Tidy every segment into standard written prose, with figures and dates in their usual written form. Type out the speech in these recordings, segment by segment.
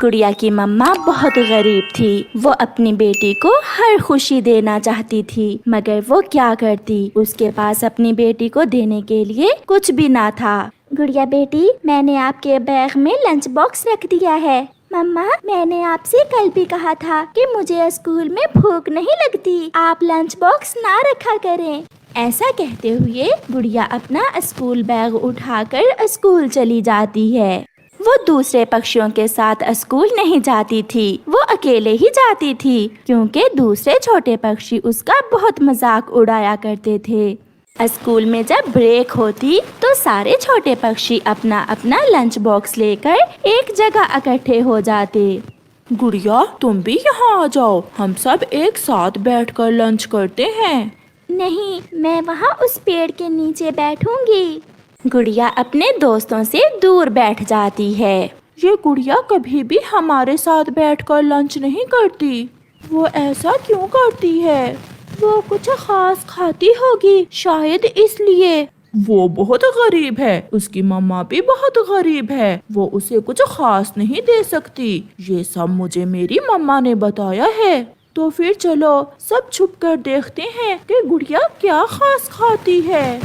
गुड़िया की मम्मा बहुत गरीब थी। वो अपनी बेटी को हर खुशी देना चाहती थी, मगर वो क्या करती, उसके पास अपनी बेटी को देने के लिए कुछ भी ना था। गुड़िया बेटी, मैंने आपके बैग में लंच बॉक्स रख दिया है। मम्मा, मैंने आपसे कल भी कहा था कि मुझे स्कूल में भूख नहीं लगती, आप लंच बॉक्स ना रखा करें। ऐसा कहते हुए गुड़िया अपना स्कूल बैग उठाकर स्कूल चली जाती है। वो दूसरे पक्षियों के साथ स्कूल नहीं जाती थी, वो अकेले ही जाती थी, क्योंकि दूसरे छोटे पक्षी उसका बहुत मजाक उड़ाया करते थे। स्कूल में जब ब्रेक होती तो सारे छोटे पक्षी अपना अपना लंच बॉक्स लेकर एक जगह इकट्ठे हो जाते। गुड़िया, तुम भी यहाँ आ जाओ, हम सब एक साथ बैठकर लंच करते हैं। नहीं, मैं वहाँ उस पेड़ के नीचे बैठूंगी। गुड़िया अपने दोस्तों से दूर बैठ जाती है। ये गुड़िया कभी भी हमारे साथ बैठकर लंच नहीं करती, वो ऐसा क्यों करती है? वो कुछ खास खाती होगी, शायद इसलिए। वो बहुत गरीब है, उसकी मम्मा भी बहुत गरीब है, वो उसे कुछ खास नहीं दे सकती। ये सब मुझे मेरी मम्मा ने बताया है। तो फिर चलो सब छुप कर देखते हैं कि गुड़िया क्या खास खाती है।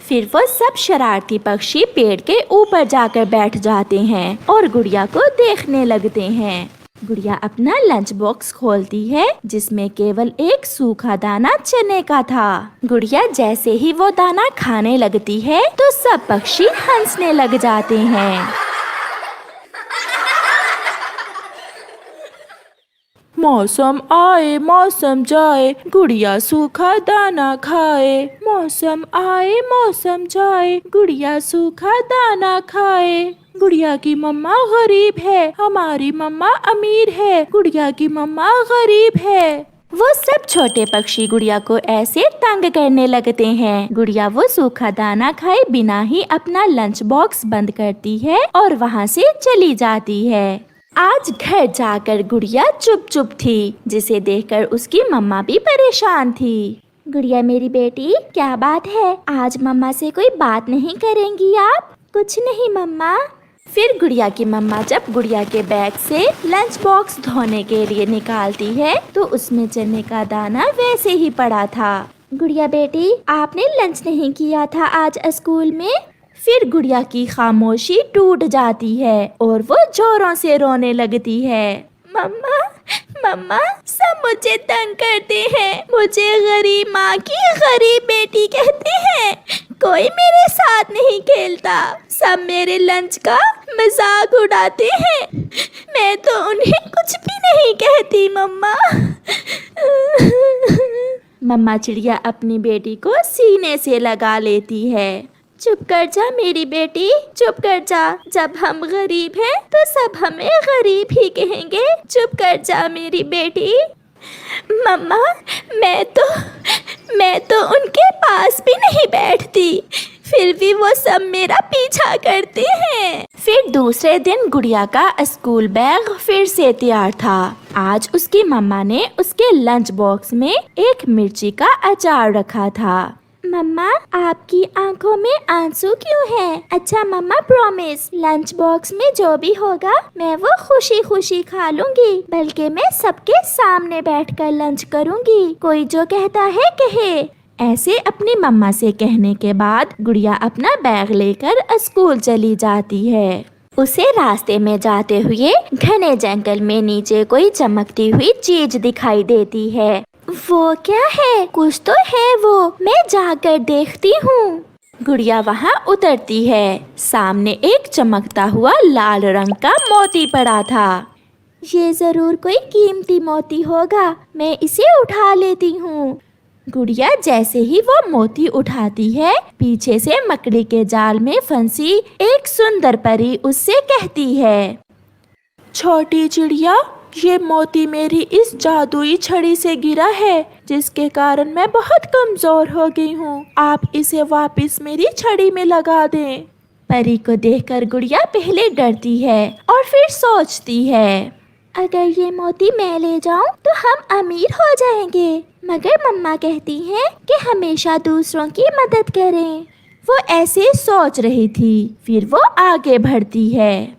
फिर वो सब शरारती पक्षी पेड़ के ऊपर जाकर बैठ जाते हैं और गुड़िया को देखने लगते हैं। गुड़िया अपना लंच बॉक्स खोलती है, जिसमें केवल एक सूखा दाना चने का था। गुड़िया जैसे ही वो दाना खाने लगती है तो सब पक्षी हंसने लग जाते हैं। मौसम आए मौसम जाए, गुड़िया सूखा दाना खाए। मौसम आए मौसम जाए, गुड़िया सूखा दाना खाए। गुड़िया की मम्मा गरीब है, हमारी मम्मा अमीर है, गुड़िया की मम्मा गरीब है। वो सब छोटे पक्षी गुड़िया को ऐसे तंग करने लगते हैं। गुड़िया वो सूखा दाना खाए बिना ही अपना लंच बॉक्स बंद करती है और वहाँ से चली जाती है। आज घर जाकर गुड़िया चुप चुप थी, जिसे देखकर उसकी मम्मा भी परेशान थी। गुड़िया मेरी बेटी, क्या बात है, आज मम्मा से कोई बात नहीं करेंगी आप? कुछ नहीं मम्मा। फिर गुड़िया की मम्मा जब गुड़िया के बैग से लंच बॉक्स धोने के लिए निकालती है तो उसमें चने का दाना वैसे ही पड़ा था। गुड़िया बेटी, आपने लंच नहीं किया था आज स्कूल में? फिर गुड़िया की खामोशी टूट जाती है और वो जोरों से रोने लगती है। मम्मा, मम्मा, सब मुझे तंग करते हैं, मुझे गरीब माँ की गरीब बेटी कहते हैं, कोई मेरे साथ नहीं खेलता, सब मेरे लंच का मजाक उड़ाते हैं, मैं तो उन्हें कुछ भी नहीं कहती मम्मा। मम्मा चिड़िया अपनी बेटी को सीने से लगा लेती है। चुप कर जा मेरी बेटी, चुप कर जा, जब हम गरीब हैं तो सब हमें गरीब ही कहेंगे, चुप कर जा मेरी बेटी। मम्मा, मैं तो उनके पास भी नहीं बैठती, फिर भी वो सब मेरा पीछा करते हैं। फिर दूसरे दिन गुड़िया का स्कूल बैग फिर से तैयार था। आज उसकी मम्मा ने उसके लंच बॉक्स में एक मिर्ची का अचार रखा था। मम्मा, आपकी आंखों में आंसू क्यों हैं? अच्छा मम्मा, प्रॉमिस, लंच बॉक्स में जो भी होगा मैं वो खुशी खुशी खा लूंगी, बल्कि मैं सबके सामने बैठकर लंच करूंगी, कोई जो कहता है कहे। ऐसे अपनी मम्मा से कहने के बाद गुड़िया अपना बैग लेकर स्कूल चली जाती है। उसे रास्ते में जाते हुए घने जंगल में नीचे कोई चमकती हुई चीज दिखाई देती है। वो क्या है? कुछ तो है वो, मैं जाकर देखती हूँ। गुड़िया वहाँ उतरती है। सामने एक चमकता हुआ लाल रंग का मोती पड़ा था। ये जरूर कोई कीमती मोती होगा, मैं इसे उठा लेती हूँ। गुड़िया जैसे ही वो मोती उठाती है, पीछे से मकड़ी के जाल में फंसी एक सुंदर परी उससे कहती है, छोटी चिड़िया, ये मोती मेरी इस जादुई छड़ी से गिरा है, जिसके कारण मैं बहुत कमजोर हो गई हूँ। आप इसे वापस मेरी छड़ी में लगा दें। परी को देखकर गुड़िया पहले डरती है और फिर सोचती है, अगर ये मोती मैं ले जाऊं तो हम अमीर हो जाएंगे, मगर मम्मा कहती हैं कि हमेशा दूसरों की मदद करें। वो ऐसे सोच रही थी, फिर वो आगे बढ़ती है।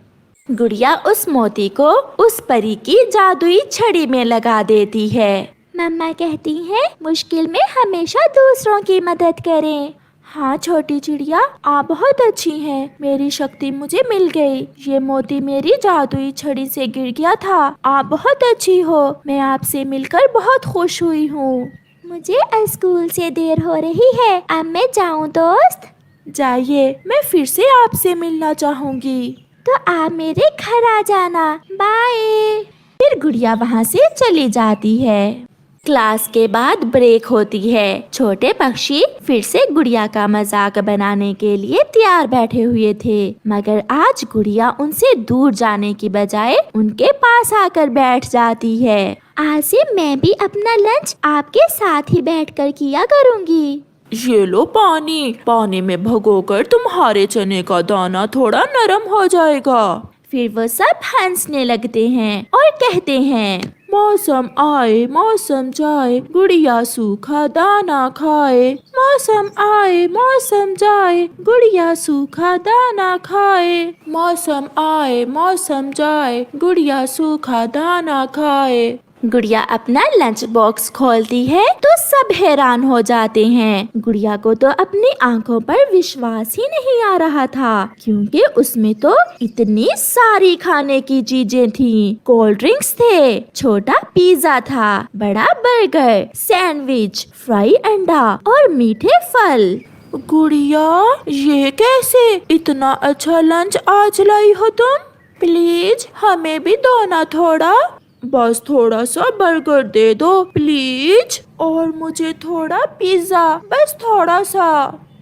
गुड़िया उस मोती को उस परी की जादुई छड़ी में लगा देती है। मम्मा कहती हैं मुश्किल में हमेशा दूसरों की मदद करें। हाँ छोटी चिड़िया, आप बहुत अच्छी हैं। मेरी शक्ति मुझे मिल गई। ये मोती मेरी जादुई छड़ी से गिर गया था। आप बहुत अच्छी हो। मैं आपसे मिलकर बहुत खुश हुई हूँ। मुझे स्कूल से देर हो रही है, अब मैं जाऊँ दोस्त? जाइए, मैं फिर से आपसे मिलना चाहूँगी। तो आप मेरे घर आ जाना। बाय। फिर गुड़िया वहाँ से चली जाती है। क्लास के बाद ब्रेक होती है। छोटे पक्षी फिर से गुड़िया का मजाक बनाने के लिए तैयार बैठे हुए थे, मगर आज गुड़िया उनसे दूर जाने की बजाय उनके पास आकर बैठ जाती है। आज से मैं भी अपना लंच आपके साथ ही बैठकर किया करूँगी। ये लो पानी। पानी में भिगोकर तुम्हारे चने का दाना थोड़ा नरम हो जाएगा। फिर वो सब हंसने लगते हैं और कहते हैं, मौसम आए मौसम जाए, गुड़िया सूखा दाना खाए। मौसम आए मौसम जाए, गुड़िया सूखा दाना खाए। मौसम आए मौसम जाए, गुड़िया सूखा दाना खाए। गुड़िया अपना लंच बॉक्स खोलती है तो सब हैरान हो जाते हैं। गुड़िया को तो अपनी आंखों पर विश्वास ही नहीं आ रहा था, क्योंकि उसमें तो इतनी सारी खाने की चीजें थीं। कोल्ड ड्रिंक्स थे, छोटा पिज्जा था, बड़ा बर्गर, सैंडविच, फ्राई अंडा और मीठे फल। गुड़िया, ये कैसे? इतना अच्छा लंच आज लाई हो तुम। प्लीज हमें भी दो ना थोड़ा। बस थोड़ा सा बर्गर दे दो प्लीज, और मुझे थोड़ा पिज्जा, बस थोड़ा सा।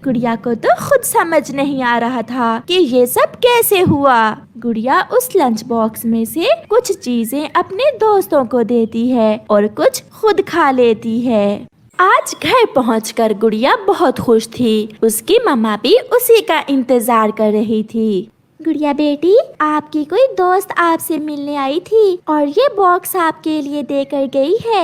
गुड़िया को तो खुद समझ नहीं आ रहा था कि ये सब कैसे हुआ। गुड़िया उस लंच बॉक्स में से कुछ चीजें अपने दोस्तों को देती है और कुछ खुद खा लेती है। आज घर पहुंचकर गुड़िया बहुत खुश थी। उसकी मम्मा भी उसी का इंतजार कर रही थी। गुड़िया बेटी, आपकी कोई दोस्त आपसे मिलने आई थी और ये बॉक्स आपके लिए देकर गई है।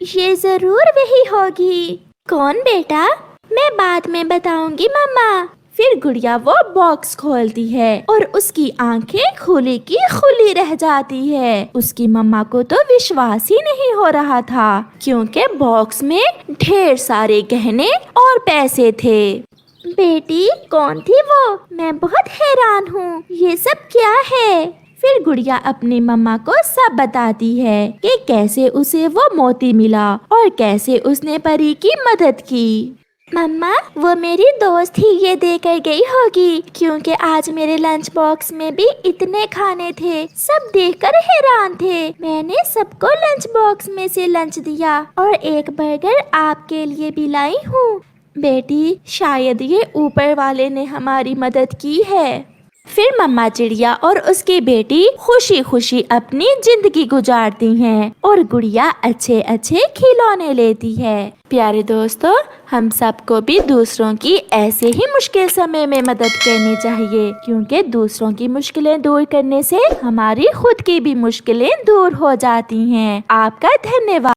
ये जरूर वही होगी। कौन बेटा? मैं बाद में बताऊंगी मम्मा। फिर गुड़िया वो बॉक्स खोलती है और उसकी आंखें खुली की खुली रह जाती है। उसकी मम्मा को तो विश्वास ही नहीं हो रहा था, क्योंकि बॉक्स में ढेर सारे गहने और पैसे थे। बेटी, कौन थी वो? मैं बहुत हैरान हूँ, ये सब क्या है? फिर गुड़िया अपनी मम्मा को सब बताती है कि कैसे उसे वो मोती मिला और कैसे उसने परी की मदद की। मम्मा, वो मेरी दोस्त ही ये देकर गई होगी, क्योंकि आज मेरे लंच बॉक्स में भी इतने खाने थे। सब देखकर हैरान थे। मैंने सबको लंच बॉक्स में से लंच दिया और एक बर्गर आपके लिए भी लाई हूँ। बेटी, शायद ये ऊपर वाले ने हमारी मदद की है। फिर मम्मा चिड़िया और उसकी बेटी खुशी खुशी अपनी जिंदगी गुजारती हैं और गुड़िया अच्छे अच्छे खिलौने लेती है। प्यारे दोस्तों, हम सबको भी दूसरों की ऐसे ही मुश्किल समय में मदद करनी चाहिए, क्योंकि दूसरों की मुश्किलें दूर करने से हमारी खुद की भी मुश्किलें दूर हो जाती हैं। आपका धन्यवाद।